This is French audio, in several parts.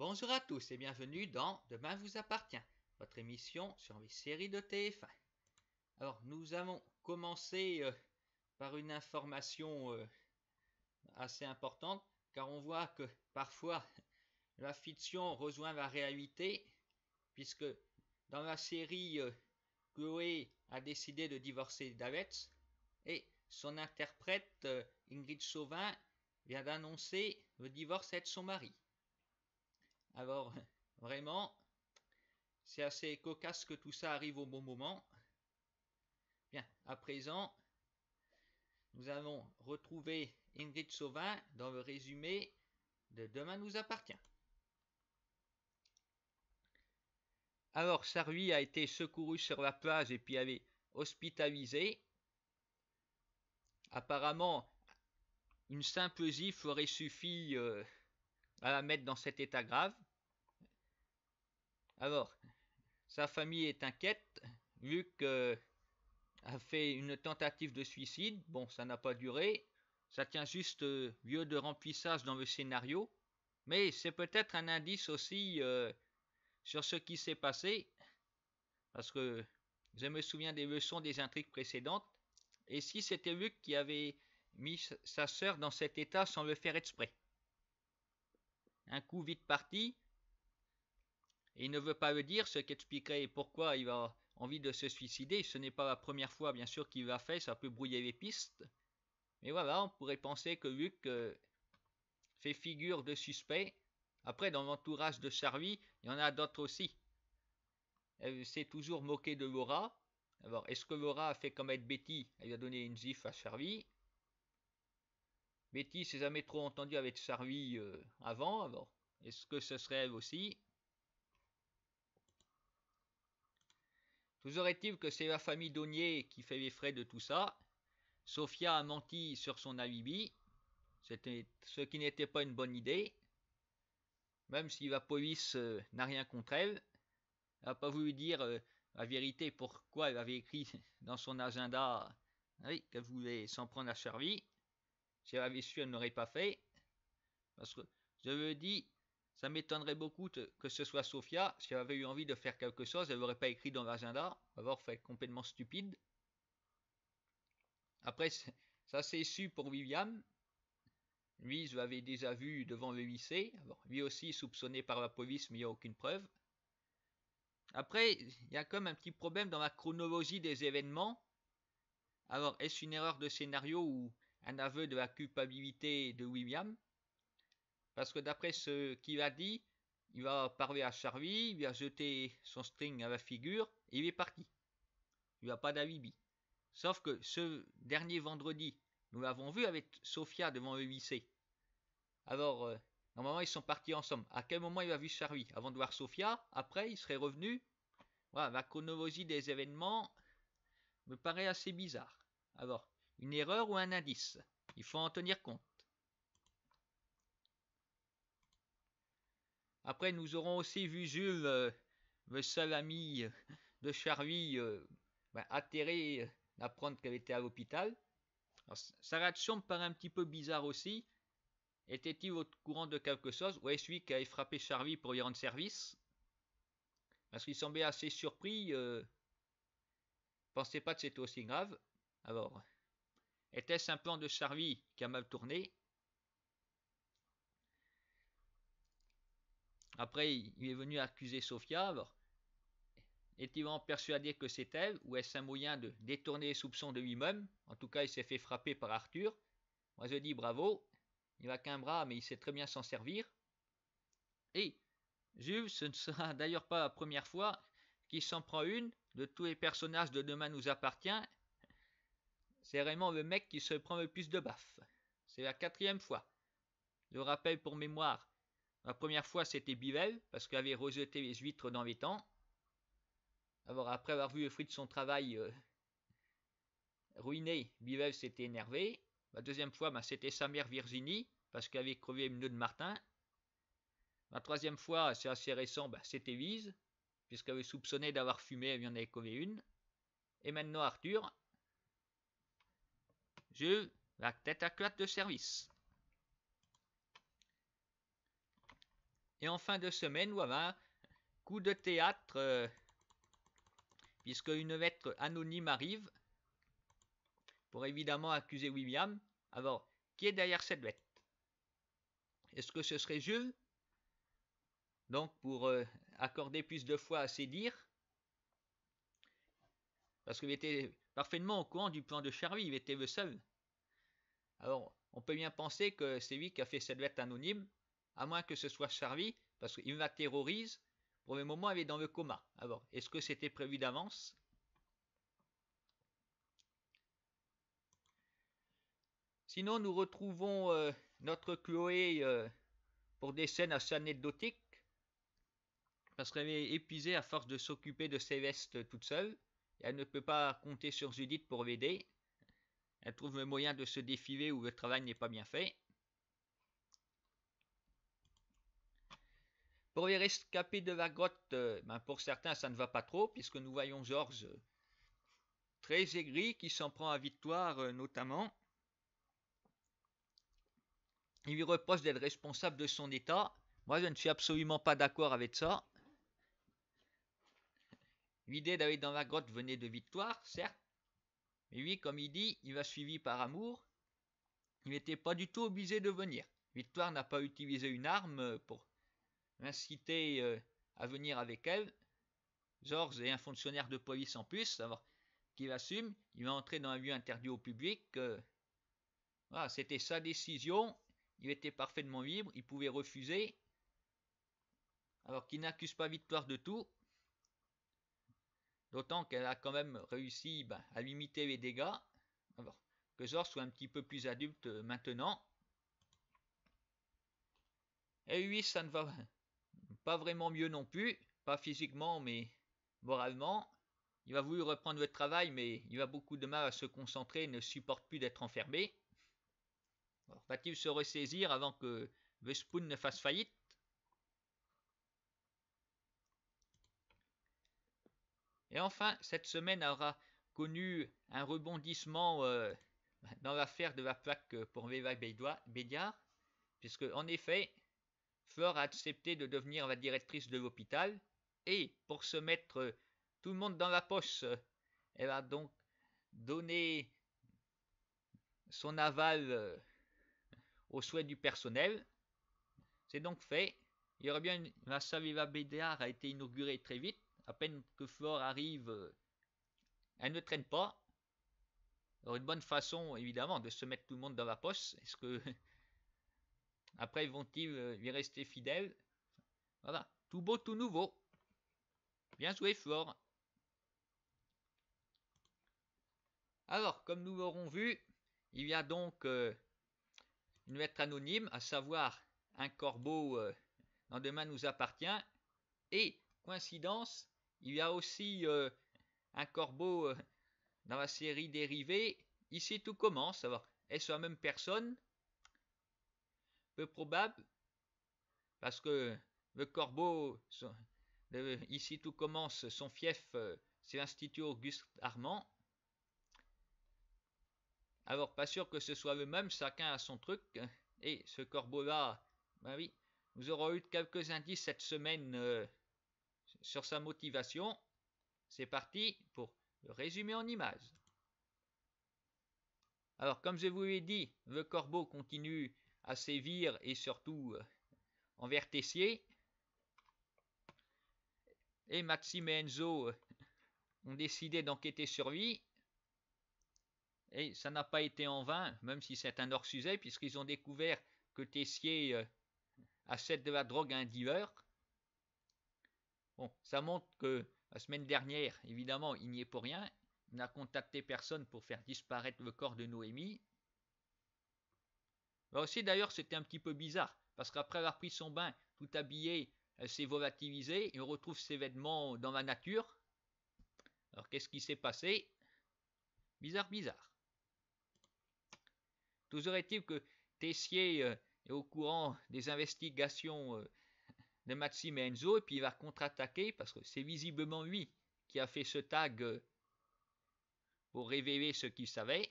Bonjour à tous et bienvenue dans Demain vous appartient, votre émission sur les séries de TF1. Alors nous allons commencer par une information assez importante, car on voit que parfois la fiction rejoint la réalité, puisque dans la série Chloé a décidé de divorcer d'Alex et son interprète Ingrid Chauvin vient d'annoncer le divorce avec son mari. Alors, vraiment, c'est assez cocasse que tout ça arrive au bon moment. Bien, à présent, nous allons retrouver Ingrid Chauvin dans le résumé de Demain nous appartient. Alors, Sarui a été secouru sur la plage et puis avait hospitalisé. Apparemment, une simple gifle aurait suffi à la mettre dans cet état grave. Alors, sa famille est inquiète, vu que a fait une tentative de suicide. Bon, ça n'a pas duré. Ça tient juste lieu de remplissage dans le scénario. Mais c'est peut-être un indice aussi sur ce qui s'est passé. Parce que je me souviens des leçons des intrigues précédentes. Et si c'était Luc qui avait mis sa sœur dans cet état sans le faire exprès. Un coup vite parti. Et il ne veut pas le dire, ce qui expliquerait pourquoi il a envie de se suicider. Ce n'est pas la première fois, bien sûr, qu'il l'a fait, ça peut brouiller les pistes. Mais voilà, on pourrait penser que Luc fait figure de suspect. Après, dans l'entourage de Charlie, il y en a d'autres aussi. Elle s'est toujours moquée de Laura. Alors, est-ce que Laura a fait comme avec Betty? Elle lui a donné une gifle à Charlie. Betty s'est jamais trop entendue avec Charlie avant. Alors, est-ce que ce serait elle aussi? Toujours est-il que c'est la famille Daunier qui fait les frais de tout ça. Sophia a menti sur son alibi, ce qui n'était pas une bonne idée. Même si la police n'a rien contre elle, elle n'a pas voulu dire la vérité pourquoi elle avait écrit dans son agenda qu'elle voulait s'en prendre à Charlie. Si elle avait su, elle n'aurait pas fait. Parce que, je le dis, ça m'étonnerait beaucoup que ce soit Sophia. Si elle avait eu envie de faire quelque chose, elle n'aurait pas écrit dans l'agenda. Avoir fait complètement stupide. Après, ça s'est su pour William. Lui, je l'avais déjà vu devant le lycée. Alors, lui aussi soupçonné par la police, mais il n'y a aucune preuve. Après, il y a comme un petit problème dans la chronologie des événements. Alors, est-ce une erreur de scénario ou un aveu de la culpabilité de William? Parce que d'après ce qu'il a dit, il va parler à Charlie, il lui a jeté son string à la figure, et il est parti. Il n'a pas d'alibi. Sauf que ce dernier vendredi, nous l'avons vu avec Sophia devant le lycée. Alors, normalement, ils sont partis ensemble. À quel moment il a vu Charlie? Avant de voir Sophia? Après, il serait revenu? Voilà, la chronologie des événements me paraît assez bizarre. Alors, une erreur ou un indice? Il faut en tenir compte. Après, nous aurons aussi vu Jules, le seul ami de Charlie, atterré d'apprendre qu'elle était à l'hôpital. Alors, sa réaction me paraît un petit peu bizarre aussi. Était-il au courant de quelque chose? Ou est-ce lui qui avait frappé Charlie pour lui rendre service? Parce qu'il semblait assez surpris. Pensait pas que c'était aussi grave. Alors, était-ce un plan de Charlie qui a mal tourné? Après, il est venu accuser Sophia. Alors, est-il vraiment persuadé que c'est elle? Ou est-ce un moyen de détourner les soupçons de lui-même? En tout cas, il s'est fait frapper par Arthur. Moi, je dis bravo. Il n'a qu'un bras, mais il sait très bien s'en servir. Et Jules, ce ne sera d'ailleurs pas la première fois qu'il s'en prend une de tous les personnages de Demain nous appartient. C'est vraiment le mec qui se prend le plus de baffes. C'est la 4e fois. Je rappelle pour mémoire, la première fois c'était Bivelle, parce qu'il avait rejeté les huîtres dans les temps. Alors après avoir vu le fruit de son travail ruiné, Bivelle s'était énervé. La deuxième fois, c'était sa mère Virginie, parce qu'elle avait crevé le pneu de Martin. La troisième fois, c'est assez récent, c'était Lise, puisqu'elle avait soupçonné d'avoir fumé, elle lui en avait crevé une. Et maintenant Arthur. Jules, la tête à claque de service. Et en fin de semaine, voilà, coup de théâtre, puisque une lettre anonyme arrive pour évidemment accuser William. Alors, qui est derrière cette lettre? Est-ce que ce serait Jules? Donc, pour accorder plus de foi à ses dires, parce qu'il était parfaitement au courant du plan de Charlie, il était le seul. Alors, on peut bien penser que c'est lui qui a fait cette lettre anonyme, à moins que ce soit Charlie, parce qu'il la terrorise. Pour le moment, elle est dans le coma. Alors, est-ce que c'était prévu d'avance? Sinon, nous retrouvons notre Chloé pour des scènes assez anecdotiques, parce qu'elle est épuisée à force de s'occuper de Céleste toute seule, et elle ne peut pas compter sur Judith pour l'aider. Elle trouve le moyen de se défiler où le travail n'est pas bien fait. Pour les rescapés de la grotte, pour certains ça ne va pas trop, puisque nous voyons Georges très aigri qui s'en prend à Victoire notamment. Il lui reproche d'être responsable de son état. Moi je ne suis absolument pas d'accord avec ça. L'idée d'aller dans la grotte venait de Victoire, certes, mais lui, comme il dit, il va suivi par amour. Il n'était pas du tout obligé de venir. Victoire n'a pas utilisé une arme pour l'inciter à venir avec elle. Georges est un fonctionnaire de police en plus, alors qu'il assume, il va entrer dans un lieu interdit au public. Voilà, c'était sa décision, il était parfaitement libre, il pouvait refuser, alors qu'il n'accuse pas Victoire de tout, d'autant qu'elle a quand même réussi à limiter les dégâts, alors que Georges soit un petit peu plus adulte maintenant. Et lui, ça ne va pas vraiment mieux non plus, pas physiquement mais moralement. Il va vouloir reprendre le travail, mais il a beaucoup de mal à se concentrer et ne supporte plus d'être enfermé. Va-t-il se ressaisir avant que The Spoon ne fasse faillite? Et enfin, cette semaine aura connu un rebondissement dans l'affaire de la plaque pour Veva Bédiard, puisque en effet, Fleur a accepté de devenir la directrice de l'hôpital, et pour se mettre tout le monde dans la poche, elle a donc donné son aval au souhait du personnel. C'est donc fait. Il y aurait bien la salle Veva Bédiard a été inaugurée très vite. À peine que Flore arrive, elle ne traîne pas. Alors une bonne façon, évidemment, de se mettre tout le monde dans la poche. Est-ce que après vont-ils lui rester fidèles? Voilà, tout beau, tout nouveau. Bien joué, Flore. Alors, comme nous l'aurons vu, il y a donc une lettre anonyme, à savoir un corbeau dans Demain nous appartient. Et, coïncidence, il y a aussi un corbeau dans la série dérivée. Ici tout commence. Alors, est-ce la même personne? Peu probable, parce que le corbeau, ici tout commence, son fief, c'est l'Institut Auguste Armand. Alors, pas sûr que ce soit le même, chacun a son truc. Et ce corbeau-là, ben oui, nous aurons eu quelques indices cette semaine sur sa motivation. C'est parti pour le résumé en images. Alors, comme je vous l'ai dit, le corbeau continue à sévir et surtout envers Tessier. Et Maxime et Enzo ont décidé d'enquêter sur lui. Et ça n'a pas été en vain, même si c'est un hors-sujet, puisqu'ils ont découvert que Tessier achète de la drogue à un dealer. Bon, ça montre que la semaine dernière, évidemment, il n'y est pour rien. Il n'a contacté personne pour faire disparaître le corps de Noémie. Là aussi, d'ailleurs, c'était un petit peu bizarre, parce qu'après avoir pris son bain, tout habillé, elle s'est volatilisée, et on retrouve ses vêtements dans la nature. Alors, qu'est-ce qui s'est passé? Bizarre, bizarre. Toujours est-il que Tessier est au courant des investigations de Maxime et Enzo, et puis il va contre-attaquer, parce que c'est visiblement lui qui a fait ce tag pour révéler ce qu'il savait.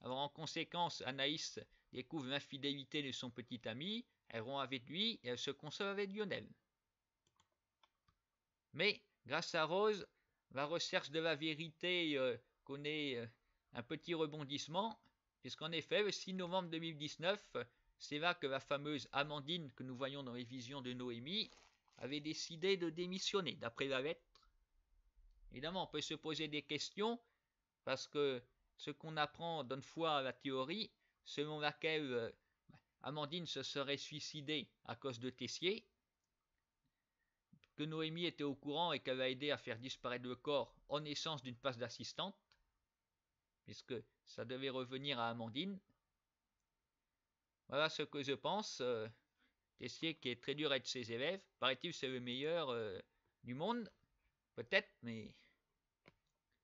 Alors en conséquence, Anaïs découvre l'infidélité de son petit ami, elle rompt avec lui et elle se console avec Lionel. Mais, grâce à Rose, la recherche de la vérité connaît un petit rebondissement, puisqu'en effet, le 6 novembre 2019, c'est là que la fameuse Amandine que nous voyons dans les visions de Noémie avait décidé de démissionner, d'après la lettre. Évidemment, on peut se poser des questions, parce que ce qu'on apprend donne foi à la théorie selon laquelle Amandine se serait suicidée à cause de Tessier, que Noémie était au courant et qu'elle a aidé à faire disparaître le corps en naissance d'une place d'assistante, puisque ça devait revenir à Amandine. Voilà ce que je pense. Tessier qui est très dur avec ses élèves, paraît-il c'est le meilleur du monde, peut-être, mais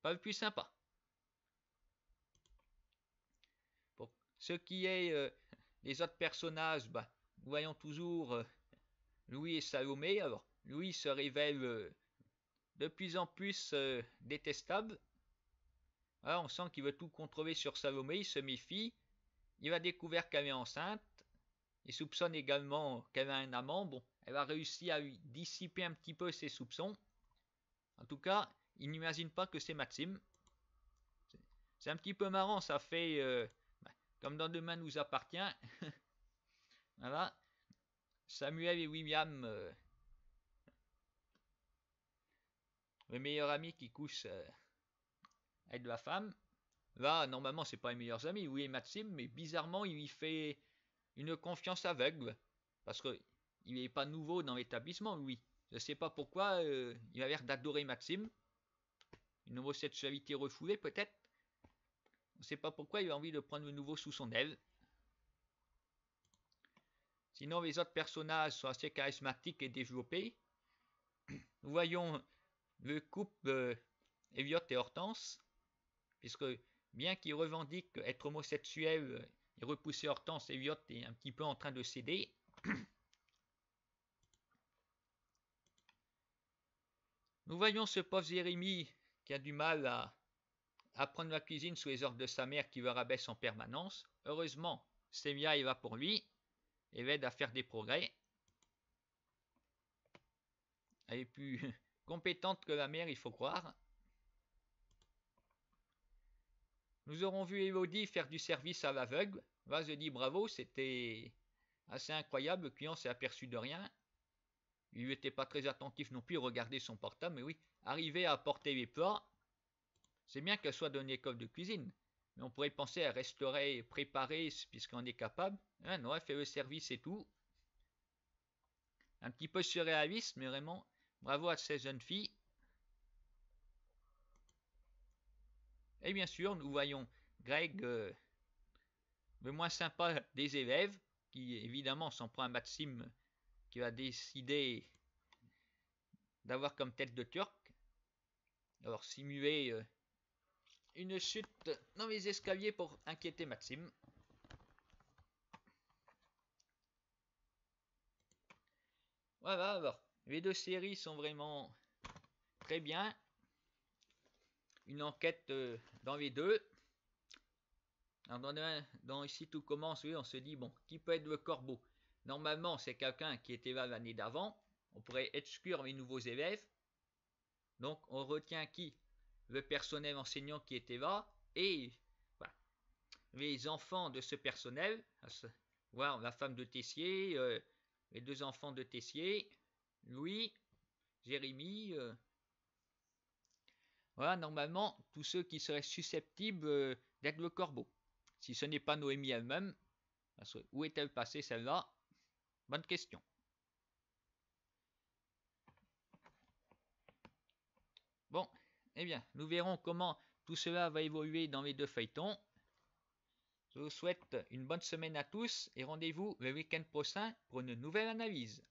pas le plus sympa. Pour ce qui est des autres personnages, nous voyons toujours Louis et Salomé. Alors, Louis se révèle de plus en plus détestable. Alors, on sent qu'il veut tout contrôler sur Salomé, il se méfie. Il a découvert qu'elle est enceinte. Il soupçonne également qu'elle a un amant. Bon, elle a réussi à lui dissiper un petit peu ses soupçons. En tout cas, il n'imagine pas que c'est Maxime. C'est un petit peu marrant, ça fait comme dans Demain nous appartient. Voilà. Samuel et William, le meilleur ami qui couche avec la femme. Là, normalement, c'est pas les meilleurs amis, oui et Maxime, mais bizarrement, il lui fait une confiance aveugle. Parce que il n'est pas nouveau dans l'établissement, lui. Je ne sais pas pourquoi il a l'air d'adorer Maxime. Une homosexualité refoulée, peut-être. On ne sait pas pourquoi il a envie de prendre le nouveau sous son aile. Sinon, les autres personnages sont assez charismatiques et développés. Nous voyons le couple Elliot et Hortense, puisque bien qu'il revendique être homosexuel et repousser Hortense, Elliot est un petit peu en train de céder. Nous voyons ce pauvre Jérémy qui a du mal à apprendre la cuisine sous les ordres de sa mère qui le rabaisse en permanence. Heureusement, Semia est là pour lui et l'aide à faire des progrès. Elle est plus compétente que la mère, il faut croire. Nous aurons vu Elodie faire du service à l'aveugle. Là, je dis bravo, c'était assez incroyable. Le client s'est aperçu de rien. Il n'était pas très attentif non plus, regardait son portable, mais oui, arriver à apporter les plats, c'est bien qu'elle soit dans une école de cuisine. Mais on pourrait penser à restaurer, préparer, puisqu'on est capable. Hein, non, elle fait le service et tout. Un petit peu surréaliste, mais vraiment, bravo à ces jeunes filles. Et bien sûr, nous voyons Greg, le moins sympa des élèves, qui évidemment s'en prend à Maxime, qui va décider d'avoir comme tête de turc. Alors simuler une chute dans les escaliers pour inquiéter Maxime. Voilà, alors, les deux séries sont vraiment très bien. Une enquête dans les deux. Alors dans Ici tout commence, oui, on se dit, bon, qui peut être le corbeau? Normalement, c'est quelqu'un qui était là l'année d'avant. On pourrait exclure les nouveaux élèves. Donc, on retient qui? Le personnel enseignant qui était là et voilà, les enfants de ce personnel. Voilà, la femme de Tessier, les deux enfants de Tessier, Louis, Jérémy. Voilà, normalement, tous ceux qui seraient susceptibles d'être le corbeau. Si ce n'est pas Noémie elle-même, où est-elle passée celle-là? Bonne question. Bon, eh bien, nous verrons comment tout cela va évoluer dans les deux feuilletons. Je vous souhaite une bonne semaine à tous et rendez-vous le week-end prochain pour une nouvelle analyse.